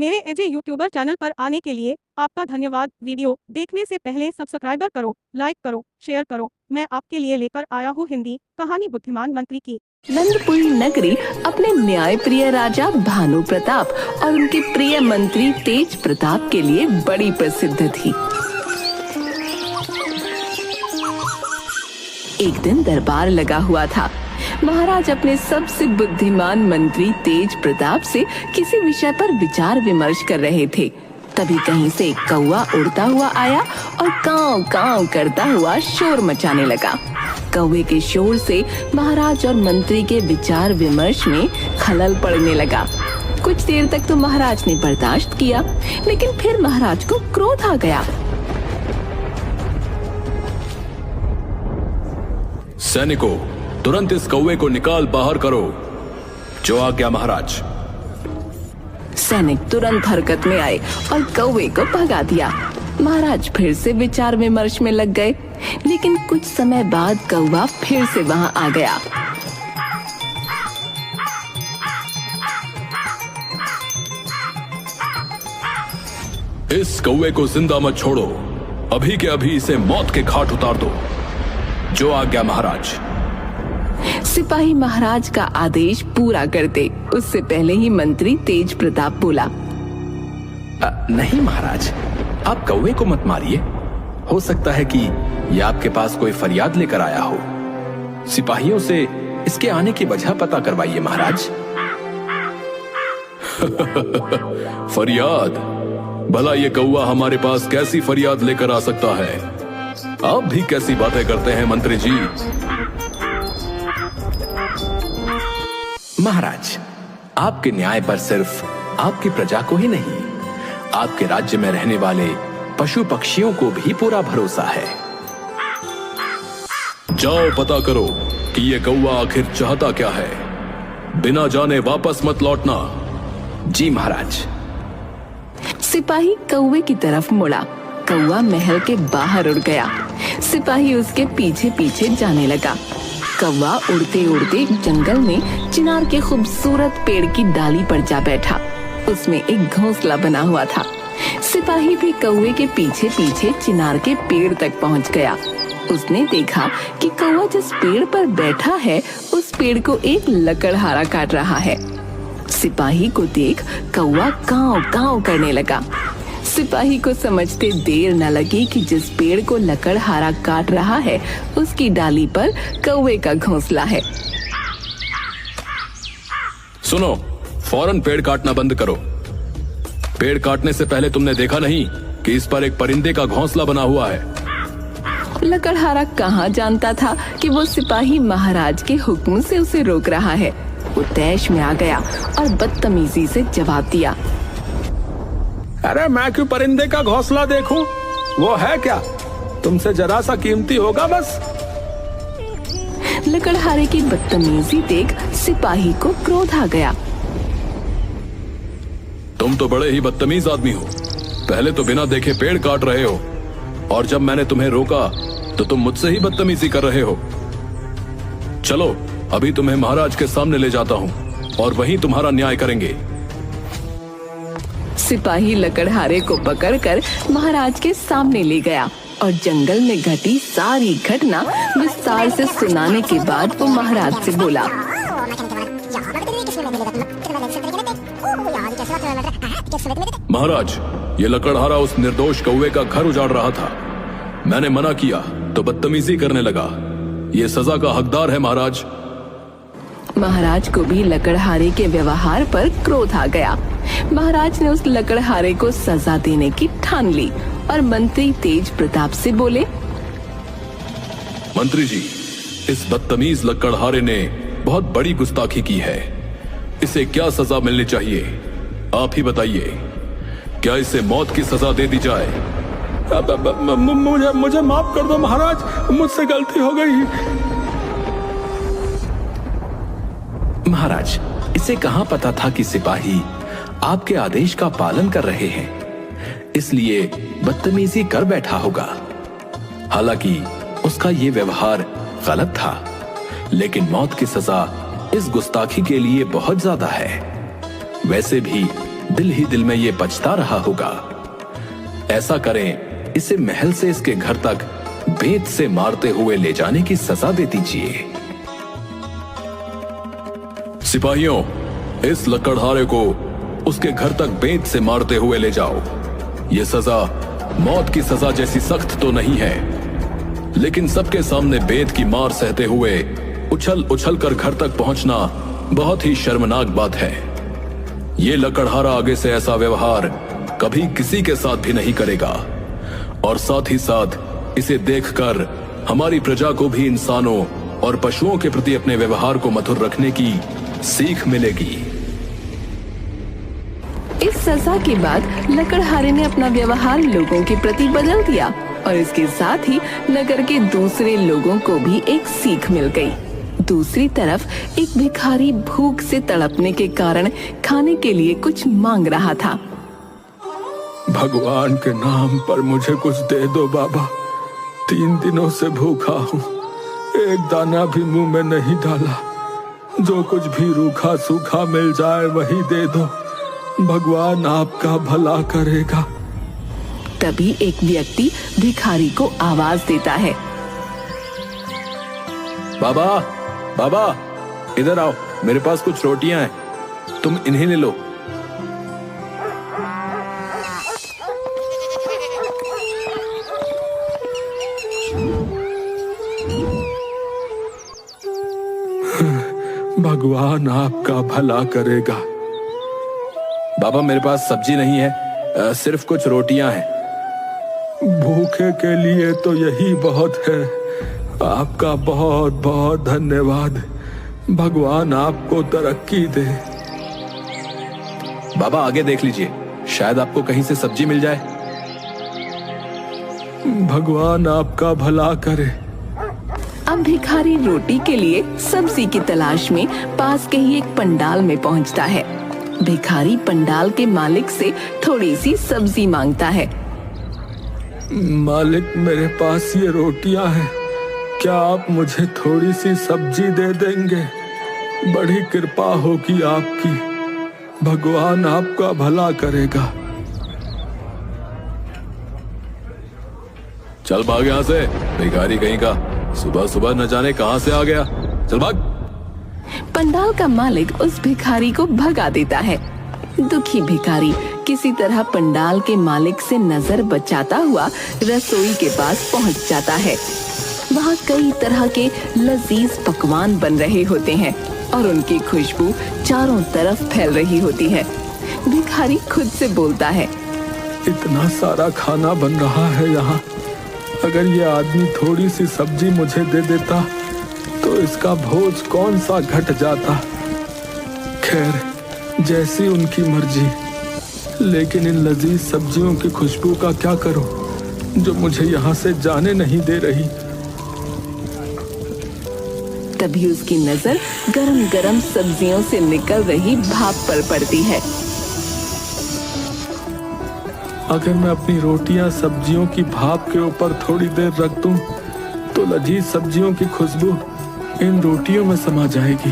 मेरे एजे YouTuber channel पर आने के लिए आपका धन्यवाद। वीडियो देखने से पहले सब्सक्राइबर करो, लाइक करो, शेयर करो। मैं आपके लिए लेकर आया हूँ हिंदी कहानी बुद्धिमान मंत्री की। नंदपुरी नगरी अपने न्याय प्रिय राजा भानु प्रताप और उनके प्रिय मंत्री तेज प्रताप के लिए बड़ी प्रसिद्ध थी। एक दिन दरबार लगा हुआ था। महाराज अपने सबसे बुद्धिमान मंत्री तेज प्रताप से किसी विषय पर विचार विमर्श कर रहे थे। तभी कहीं से एक कौवा उड़ता हुआ आया और कांव कांव करता हुआ शोर मचाने लगा। कौवे के शोर से महाराज और मंत्री के विचार विमर्श में खलल पड़ने लगा। कुछ देर तक तो महाराज ने बर्दाश्त किया, लेकिन फिर महाराज को क्रोध आ गया। सैनिकों, तुरंत इस कौवे को निकाल बाहर करो। जो आज्ञा महाराज। सैनिक तुरंत हरकत में आए और कौवे को भगा दिया। महाराज फिर से विचार विमर्श में लग गए, लेकिन कुछ समय बाद कौवा फिर से वहां आ गया। इस कौवे को जिंदा मत छोड़ो, अभी के अभी इसे मौत के घाट उतार दो। जो आज्ञा महाराज। सिपाही महाराज का आदेश पूरा करते उससे पहले ही मंत्री तेज प्रताप बोला, नहीं महाराज, आप कौवे को मत मारिए। हो सकता है कि ये आपके पास कोई फरियाद लेकर आया हो। सिपाहियों से इसके आने की वजह पता करवाइए महाराज। फरियाद? भला ये कौवा हमारे पास कैसी फरियाद लेकर आ सकता है? आप भी कैसी बातें करते हैं मंत्री जी? महाराज, आपके न्याय पर सिर्फ आपकी प्रजा को ही नहीं, आपके राज्य में रहने वाले पशु पक्षियों को भी पूरा भरोसा है। जाओ पता करो कि ये कौवा आखिर चाहता क्या है। बिना जाने वापस मत लौटना। जी महाराज। सिपाही कौवे की तरफ मुड़ा। कौवा महल के बाहर उड़ गया। सिपाही उसके पीछे पीछे जाने लगा। कौवा उड़ते उड़ते जंगल में चिनार के खूबसूरत पेड़ की डाली पर जा बैठा। उसमें एक घोंसला बना हुआ था। सिपाही भी कौवे के पीछे पीछे चिनार के पेड़ तक पहुंच गया। उसने देखा कि कौवा जिस पेड़ पर बैठा है उस पेड़ को एक लकड़हारा काट रहा है। सिपाही को देख कौवा कांव कांव करने लगा। सिपाही को समझते देर न लगी कि जिस पेड़ को लकड़हारा काट रहा है उसकी डाली पर कौवे का घोंसला है। सुनो, फौरन पेड़ काटना बंद करो। पेड़ काटने से पहले तुमने देखा नहीं कि इस पर एक परिंदे का घोंसला बना हुआ है? लकड़हारा कहाँ जानता था कि वो सिपाही महाराज के हुक्म से उसे रोक रहा है। वो तैश में आ गया और बदतमीजी से जवाब दिया, अरे मैं क्यों परिंदे का घोंसला देखूं? वो है क्या? तुमसे जरा सा कीमती होगा बस। लकड़हारे की बदतमीजी देख सिपाही को क्रोध आ गया। तुम तो बड़े ही बदतमीज आदमी हो। पहले तो बिना देखे पेड़ काट रहे हो, और जब मैंने तुम्हें रोका तो तुम मुझसे ही बदतमीजी कर रहे हो। चलो, अभी तुम्हें महाराज के सामने ले जाता हूँ और वहीं तुम्हारा न्याय करेंगे। सिपाही लकड़हारे को पकड़कर महाराज के सामने ले गया और जंगल में घटी सारी घटना विस्तार से सुनाने के बाद वो महाराज से बोला, महाराज, ये लकड़हारा उस निर्दोष कौवे का घर उजाड़ रहा था। मैंने मना किया तो बदतमीजी करने लगा। ये सजा का हकदार है महाराज। महाराज को भी लकड़हारे के व्यवहार पर क्रोध आ गया। महाराज ने उस लकड़हारे को सजा देने की ठान ली और मंत्री तेज प्रताप से बोले, मंत्री जी, इस बदतमीज लकड़हारे ने बहुत बड़ी गुस्ताखी की है। इसे क्या सजा मिलनी चाहिए? आप ही बताइए। क्या इसे मौत की सजा दे दी जाए? मुझे माफ कर दो महाराज, मुझसे गलती हो गई। महाराज, इसे कहाँ पता था कि सिपाही आपके आदेश का पालन कर रहे हैं, इसलिए बदतमीजी कर बैठा होगा। हालांकि उसका ये व्यवहार गलत था, लेकिन मौत की सजा इस गुस्ताखी के लिए बहुत ज्यादा है। वैसे भी दिल ही दिल में ये पछता रहा होगा। ऐसा करें, इसे महल से इसके घर तक बेत से मारते हुए ले जाने की सजा दे दीजिए। सिपाहियों, इस लकड़हारे को उसके घर तक बेत से मारते हुए ले जाओ। यह सजा मौत की सजा जैसी सख्त तो नहीं है, लेकिन सबके सामने बेत की मार सहते हुए उछल उछल कर घर तक पहुंचना बहुत ही शर्मनाक बात है। ये लकड़हारा आगे से ऐसा व्यवहार कभी किसी के साथ भी नहीं करेगा, और साथ ही साथ इसे देखकर हमारी प्रजा को भी इंसानों और पशुओं के प्रति अपने व्यवहार को मधुर रखने की सीख मिलेगी। इस सजा के बाद लकड़हारे ने अपना व्यवहार लोगों के प्रति बदल दिया और इसके साथ ही नगर के दूसरे लोगों को भी एक सीख मिल गई। दूसरी तरफ एक भिखारी भूख से तड़पने के कारण खाने के लिए कुछ मांग रहा था। भगवान के नाम पर मुझे कुछ दे दो बाबा, 3 दिनों से भूखा हूँ, एक दाना भी मुंह में नहीं डाला। जो कुछ भी रूखा सूखा मिल जाए वही दे दो, भगवान आपका भला करेगा। तभी एक व्यक्ति भिखारी को आवाज देता है। बाबा, बाबा, इधर आओ, मेरे पास कुछ रोटियां हैं, तुम इन्हें ले लो। भगवान आपका भला करेगा। बाबा, मेरे पास सब्जी नहीं है, सिर्फ कुछ रोटियां हैं। भूखे के लिए तो यही बहुत है। आपका बहुत बहुत धन्यवाद, भगवान आपको तरक्की दे। बाबा, आगे देख लीजिए, शायद आपको कहीं से सब्जी मिल जाए। भगवान आपका भला करे। अब भिखारी रोटी के लिए सब्जी की तलाश में पास के ही एक पंडाल में पहुंचता है। भिखारी पंडाल के मालिक से थोड़ी सी सब्जी मांगता है। मालिक, मेरे पास ये रोटियां हैं, क्या आप मुझे थोड़ी सी सब्जी दे देंगे? बड़ी कृपा होगी आपकी, भगवान आपका भला करेगा। चल भाग यहाँ से, भिखारी कहीं का, सुबह सुबह न जाने कहां से आ गया, चल भाग। पंडाल का मालिक उस भिखारी को भगा देता है। दुखी भिखारी किसी तरह पंडाल के मालिक से नजर बचाता हुआ रसोई के पास पहुंच जाता है। वहाँ कई तरह के लजीज पकवान बन रहे होते हैं और उनकी खुशबू चारों तरफ फैल रही होती है। भिखारी खुद से बोलता है, इतना सारा खाना बन रहा है यहाँ, अगर ये आदमी थोड़ी सी सब्जी मुझे दे देता तो इसका बोझ कौन सा घट जाता। खैर, जैसी उनकी मर्जी, लेकिन इन लजीज सब्जियों की खुशबू का क्या करूं जो मुझे यहाँ से जाने नहीं दे रही। तभी उसकी नजर गरम गरम सब्जियों से निकल रही भाप पर पड़ती है। अगर मैं अपनी रोटियां सब्जियों की भाप के ऊपर थोड़ी देर रख दूं, तो लजीज सब्जियों की खुशबू इन रोटियों में समा जाएगी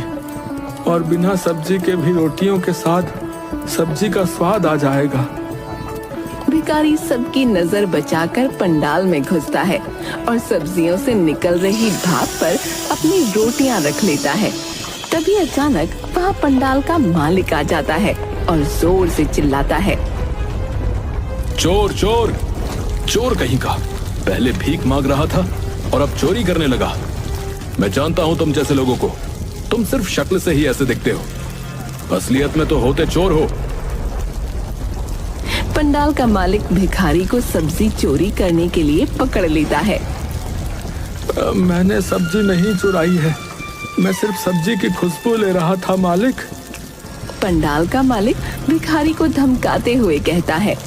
और बिना सब्जी के भी रोटियों के साथ सब्जी का स्वाद आ जाएगा। भिखारी सबकी नजर बचाकर पंडाल में घुसता है और सब्जियों से निकल रही भाप पर अपनी रोटियां रख लेता है। तभी अचानक वहाँ पंडाल का मालिक आ जाता है और जोर से चिल्लाता है, चोर चोर चोर कहीं का, पहले भीख मांग रहा था और अब चोरी करने लगा। मैं जानता हूं तुम जैसे लोगों को, तुम सिर्फ शक्ल से ही ऐसे दिखते हो, असलियत में तो होते चोर हो। पंडाल का मालिक भिखारी को सब्जी चोरी करने के लिए पकड़ लेता है। मैंने सब्जी नहीं चुराई है, मैं सिर्फ सब्जी की खुशबू ले रहा था मालिक। पंडाल का मालिक भिखारी को धमकाते हुए कहता है,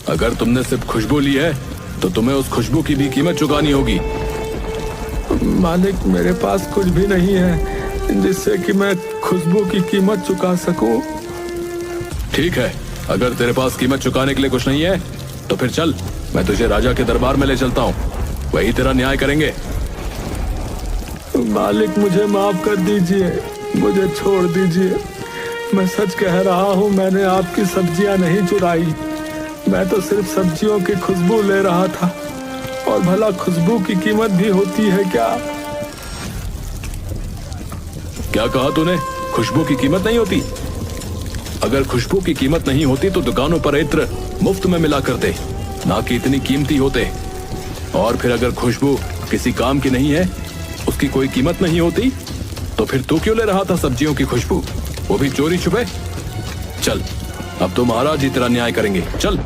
अगर तुमने सिर्फ खुशबू ली है तो तुम्हें उस खुशबू की भी कीमत चुकानी होगी। मालिक, मेरे पास कुछ भी नहीं है जिससे कि मैं खुशबू की कीमत चुका सकूं। ठीक है, अगर तेरे पास कीमत चुकाने के लिए कुछ नहीं है तो फिर चल, मैं तुझे राजा के दरबार में ले चलता हूँ, वही तेरा न्याय करेंगे। मालिक, मुझे माफ कर दीजिए, मुझे छोड़ दीजिए, मैं सच कह रहा हूँ, मैंने आपकी सब्जियां नहीं चुराई। मैं तो सिर्फ सब्जियों की खुशबू ले रहा था। और भला खुशबू की कीमत भी होती है क्या? क्या कहा तूने? खुशबू की कीमत नहीं होती? अगर खुशबू की कीमत नहीं होती तो दुकानों पर इत्र मुफ्त में मिला करते, ना कि इतनी कीमती होते। और फिर अगर खुशबू किसी काम की नहीं है, उसकी कोई कीमत नहीं होती, तो फिर तू क्यों ले रहा था सब्जियों की खुशबू, वो भी चोरी छुपे? चल, अब तो महाराज ही तेरा न्याय करेंगे। चल।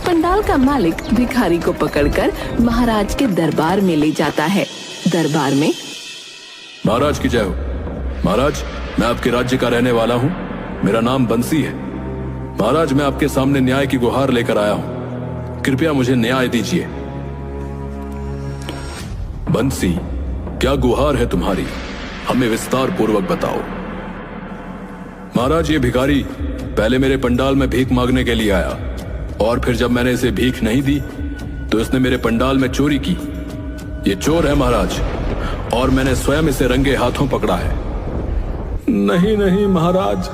पंडाल का मालिक भिखारी को पकड़कर महाराज के दरबार में ले जाता है। दरबार में महाराज की जय हो। महाराज, मैं आपके राज्य का रहने वाला हूँ। मेरा नाम बंसी है। महाराज, मैं आपके सामने न्याय की गुहार लेकर आया हूँ। कृपया मुझे न्याय दीजिए। बंसी, क्या गुहार है तुम्हारी? हमें विस्तार पूर्वक बताओ। महाराज, ये भिखारी पहले मेरे पंडाल में भीख मांगने के लिए आया, और फिर जब मैंने इसे भीख नहीं दी तो इसने मेरे पंडाल में चोरी की। ये चोर है महाराज, और मैंने स्वयं इसे रंगे हाथों पकड़ा है। नहीं नहीं महाराज,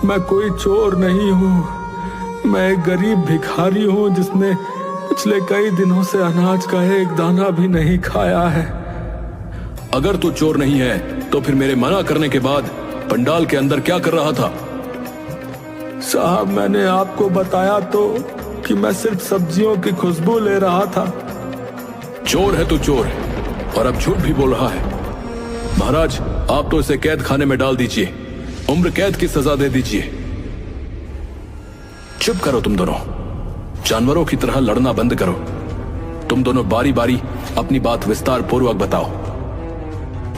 मैं कोई चोर नहीं हूँ। मैं एक गरीब भिखारी हूँ जिसने पिछले कई दिनों से अनाज का एक दाना भी नहीं खाया है। अगर तू चोर नहीं है तो फिर मेरे मना करने के बाद पंडाल के अंदर क्या कर रहा था? साहब, मैंने आपको बताया तो कि मैं सिर्फ सब्जियों की खुशबू ले रहा था। चोर है तू, चोर है, और अब झूठ भी बोल रहा है। महाराज, आप तो इसे कैद खाने में डाल दीजिए, उम्र कैद की सजा दे दीजिए। चुप करो तुम दोनों, जानवरों की तरह लड़ना बंद करो। तुम दोनों बारी बारी अपनी बात विस्तार पूर्वक बताओ।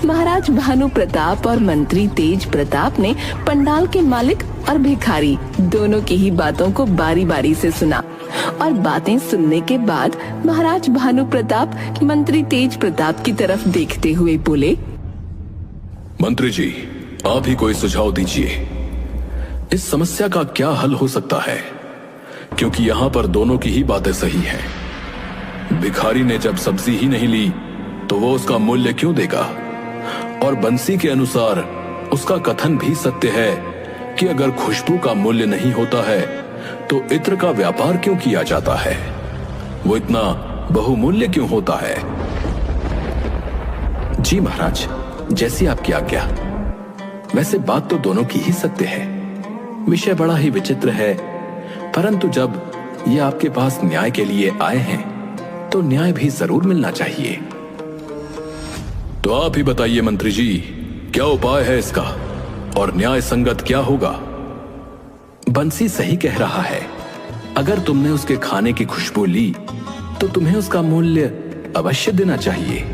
महाराज भानु प्रताप और मंत्री तेज प्रताप ने पंडाल के मालिक और भिखारी दोनों की ही बातों को बारी बारी से सुना, और बातें सुनने के बाद महाराज भानु प्रताप मंत्री तेज प्रताप की तरफ देखते हुए बोले, मंत्री जी, आप ही कोई सुझाव दीजिए। इस समस्या का क्या हल हो सकता है? क्योंकि यहाँ पर दोनों की ही बातें सही हैं। भिखारी ने जब सब्जी ही नहीं ली तो वो उसका मूल्य क्यों देगा? और बंसी के अनुसार उसका कथन भी सत्य है कि अगर खुशबू का मूल्य नहीं होता है तो इत्र का व्यापार क्यों किया जाता है? वो इतना बहुमूल्य क्यों होता है? जी महाराज, जैसी आपकी आज्ञा। वैसे बात तो दोनों की ही सत्य है। विषय बड़ा ही विचित्र है, परंतु जब ये आपके पास न्याय के लिए आए हैं तो न्याय भी जरूर मिलना चाहिए। तो आप ही बताइए मंत्री जी, क्या उपाय है इसका, और न्याय संगत क्या होगा? बंसी सही कह रहा है। अगर तुमने उसके खाने की खुशबू ली तो तुम्हें उसका मूल्य अवश्य देना चाहिए।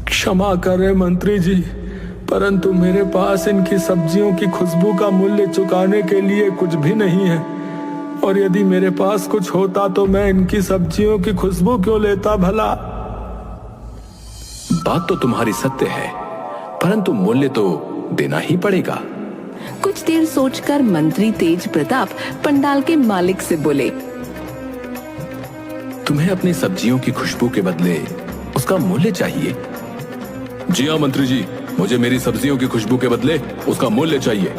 क्षमा करें मंत्री जी, परंतु मेरे पास इनकी सब्जियों की खुशबू का मूल्य चुकाने के लिए कुछ भी नहीं है। और यदि मेरे पास कुछ होता तो मैं इनकी सब्जियों की खुशबू क्यों लेता भला? बात तो तुम्हारी सत्य है, परंतु मूल्य तो देना ही पड़ेगा। कुछ देर सोचकर मंत्री तेज प्रताप पंडाल के मालिक से बोले, तुम्हें अपनी सब्जियों की खुशबू के बदले उसका मूल्य चाहिए। जी हाँ मंत्री जी, मुझे मेरी सब्जियों की खुशबू के बदले उसका मूल्य चाहिए।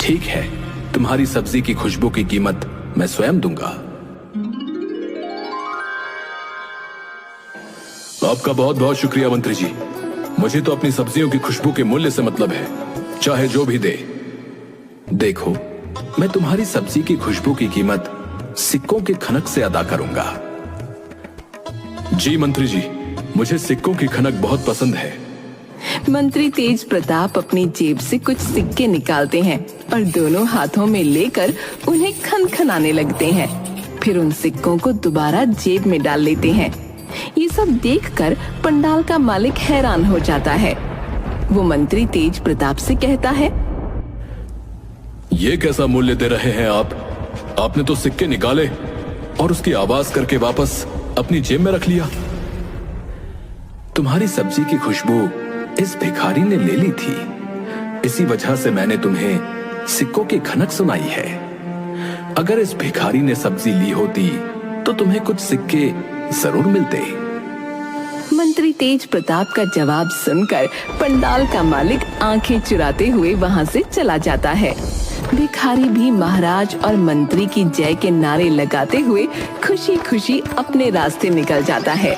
ठीक है, तुम्हारी सब्जी की खुशबू की कीमत मैं स्वयं दूंगा। आपका बहुत बहुत शुक्रिया मंत्री जी। मुझे तो अपनी सब्जियों की खुशबू के मूल्य से मतलब है, चाहे जो भी दे। देखो, मैं तुम्हारी सब्जी की खुशबू की कीमत सिक्कों के खनक से अदा करूंगा। जी मंत्री जी, मुझे सिक्कों की खनक बहुत पसंद है। मंत्री तेज प्रताप अपनी जेब से कुछ सिक्के निकालते हैं और दोनों हाथों में लेकर उन्हें खनखनाने लगते हैं। फिर उन सिक्कों को दोबारा जेब में डाल लेते हैं। ये सब देखकर पंडाल का मालिक हैरान हो जाता है। वो मंत्री तेज प्रताप से कहता है, ये कैसा मूल्य दे रहे हैं आप? आपने तो सिक्के निकाले और उसकी आवाज करके वापस अपनी जेब में रख लिया। तुम्हारी सब्जी की खुशबू इस भिखारी ने ले ली थी, इसी वजह से मैंने तुम्हें सिक्कों की खनक सुनाई है। अगर इस भिखारी ने सब्जी ली होती तो तुम्हें कुछ सिक्के जरूर मिलते। मंत्री तेज प्रताप का जवाब सुनकर पंडाल का मालिक आंखें चुराते हुए वहां से चला जाता है। भिखारी भी महाराज और मंत्री की जय के नारे लगाते हुए खुशी खुशी अपने रास्ते निकल जाता है।